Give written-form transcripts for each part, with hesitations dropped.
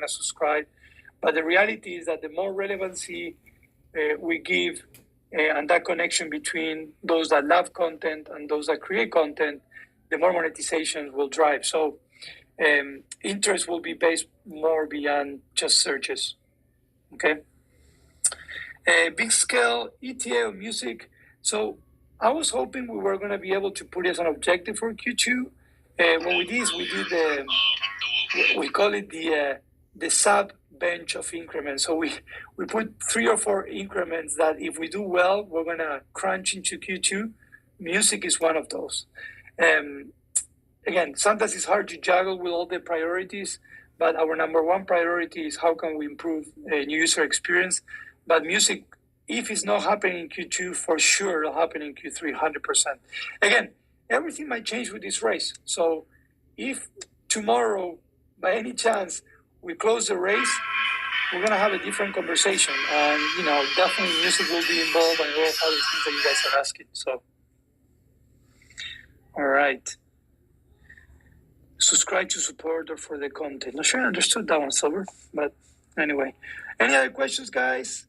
to subscribe. But the reality is that the more relevancy we give and that connection between those that love content and those that create content, the more monetization will drive. So interest will be based more beyond just searches. Okay. Big scale ETA of music. So I was hoping we were going to be able to put it as an objective for Q2. What we did is we call it the sub bench of increments. So we put 3 or 4 increments that if we do well, we're going to crunch into Q2. Music is one of those. Again, sometimes it's hard to juggle with all the priorities, but our number one priority is how can we improve a new user experience. But music, if it's not happening in Q2, for sure it'll happen in Q3, 100%. Again, everything might change with this race. So if tomorrow, by any chance, we close the race, we're going to have a different conversation. And, definitely music will be involved and all other things that you guys are asking. So, all right. Subscribe to support or for the content. Not sure I understood that one, Silver. But anyway, any other questions, guys?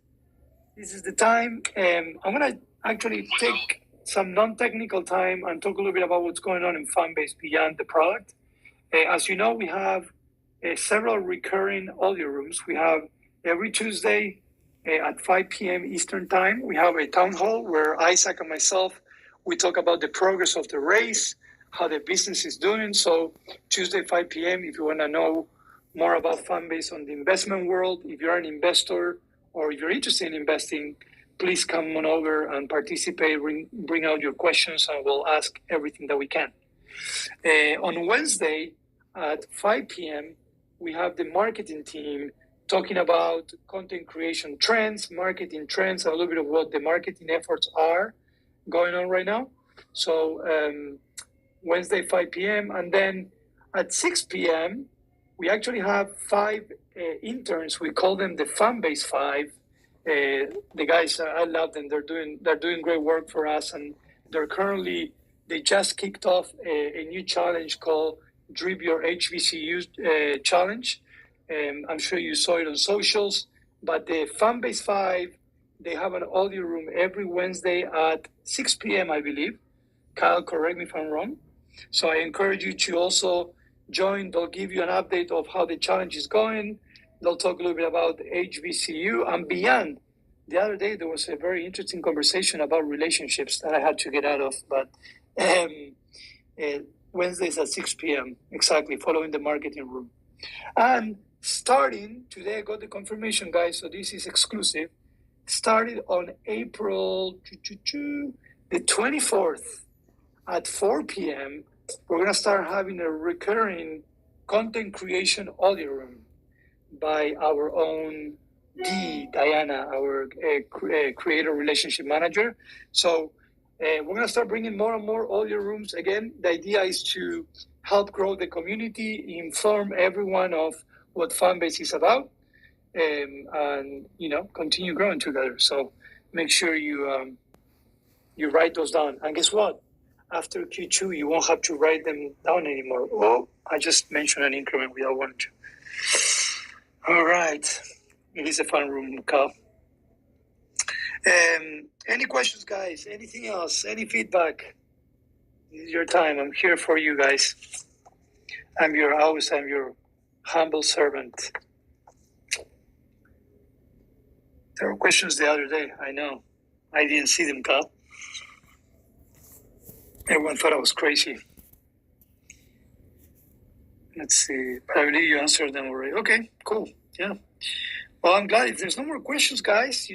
This is the time. I'm going to actually take some non-technical time and talk a little bit about what's going on in Fanbase beyond the product. As you know, we have several recurring audio rooms. We have every Tuesday at 5 p.m. Eastern time, we have a town hall where Isaac and myself, we talk about the progress of the race, how the business is doing. So Tuesday, 5 p.m., if you want to know more about Fanbase on the investment world, if you're an investor or if you're interested in investing, please come on over and participate, bring out your questions, and we'll ask everything that we can. On Wednesday at 5 p.m., we have the marketing team talking about content creation trends, marketing trends, and a little bit of what the marketing efforts are going on right now. So Wednesday, 5 p.m. And then at 6 p.m., we actually have 5 interns. We call them the Fanbase 5. The guys, I love them. They're doing great work for us. And they just kicked off a new challenge called Drip Your HBCU challenge. I'm sure you saw it on socials. But the Fanbase 5, they have an audio room every Wednesday at 6 p.m., I believe. Kyle, correct me if I'm wrong. So I encourage you to also join. They'll give you an update of how the challenge is going. They'll talk a little bit about HBCU and beyond. The other day, there was a very interesting conversation about relationships that I had to get out of. But Wednesdays at 6 p.m., exactly, following the marketing room. And starting today, I got the confirmation, guys, so this is exclusive. Started on April the 24th at 4 p.m., we're going to start having a recurring content creation audio room by our own Diana, our creator relationship manager. So we're going to start bringing more and more audio rooms. Again, the idea is to help grow the community, inform everyone of what Fanbase is about, and continue growing together. So make sure you write those down. And guess what? After Q2, you won't have to write them down anymore. Oh, I just mentioned an increment without wanting to. All right. It is a fun room, Cal. Any questions, guys? Anything else? Any feedback? This is your time. I'm here for you guys. I'm your humble servant. There were questions the other day. I know. I didn't see them, Cal. Everyone thought I was crazy. Let's see. I believe you answered them already. Okay, cool. Yeah. Well, I'm glad. If there's no more questions, guys,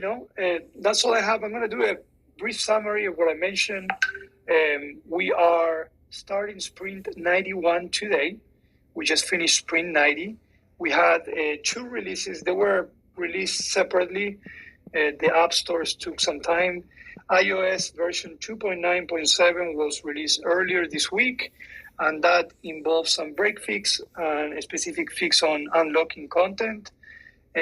that's all I have. I'm going to do a brief summary of what I mentioned. We are starting Sprint 91 today. We just finished Sprint 90. We had 2 releases. They were released separately. The app stores took some time. iOS version 2.9.7 was released earlier this week, and that involves some break fix and a specific fix on unlocking content.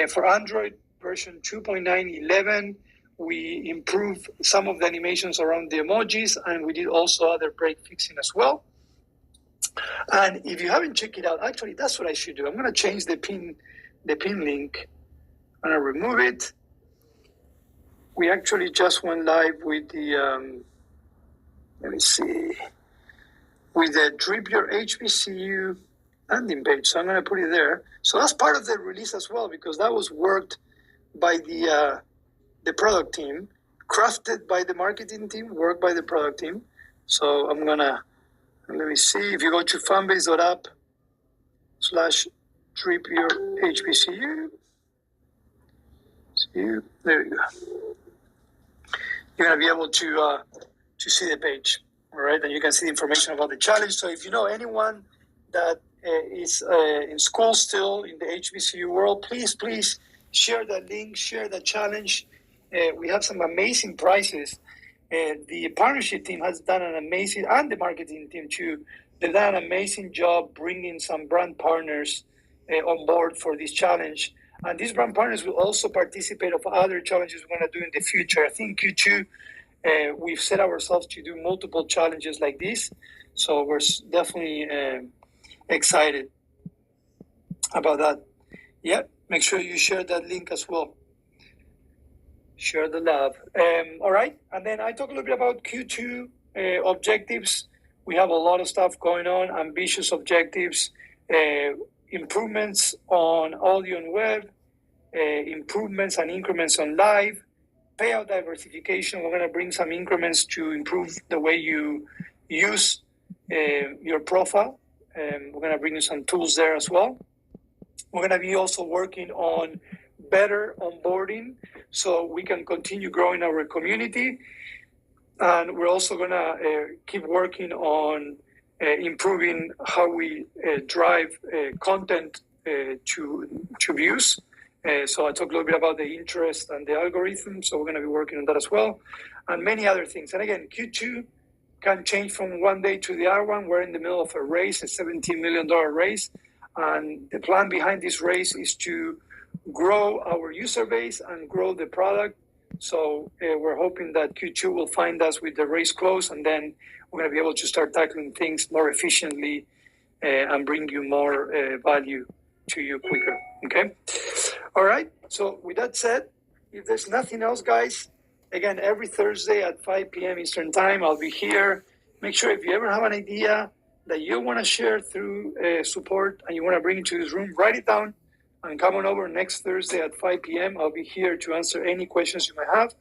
For Android version 2.9.11, we improved some of the animations around the emojis, and we did also other break fixing as well. And if you haven't checked it out, actually, that's what I should do. I'm going to change the pin the pin link. I'm going to remove it. We actually just went live with the, let me see, with the Drip Your HBCU landing page. So I'm going to put it there. So that's part of the release as well, because that was worked by the product team, crafted by the marketing team, worked by the product team. So I'm going to, let me see, if you go to fanbase.app/Drip Your HBCU, there you go. You're going to be able to see the page, all right? And you can see the information about the challenge. So if you know anyone that is in school still in the HBCU world, please share that link, share that challenge. We have some amazing prizes. The partnership team has done an amazing, and the marketing team too, they've done an amazing job bringing some brand partners on board for this challenge. And these brand partners will also participate of other challenges we're going to do in the future. I think Q2, we've set ourselves to do multiple challenges like this. So we're definitely excited about that. Yeah, make sure you share that link as well. Share the love. All right. And then I talk a little bit about Q2 objectives. We have a lot of stuff going on, ambitious objectives, improvements on audio and web, improvements and increments on live, payout diversification. We're going to bring some increments to improve the way you use your profile. We're going to bring you some tools there as well. We're going to be also working on better onboarding so we can continue growing our community. And we're also going to keep working on improving how we drive content to views. So I talked a little bit about the interest and the algorithm. So we're going to be working on that as well, and many other things. And again, Q2 can change from one day to the other one. We're in the middle of a race, a $17 million race. And the plan behind this race is to grow our user base and grow the product. So we're hoping that Q2 will find us with the race close, and then we're going to be able to start tackling things more efficiently and bring you more value to you quicker. Okay? All right. So with that said, if there's nothing else, guys, again, every Thursday at 5 p.m. Eastern Time, I'll be here. Make sure if you ever have an idea that you want to share through support and you want to bring it to this room, write it down and come on over next Thursday at 5 p.m. I'll be here to answer any questions you might have.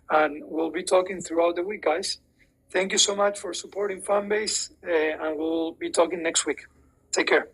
And we'll be talking throughout the week, guys. Thank you so much for supporting Fanbase, and we'll be talking next week. Take care.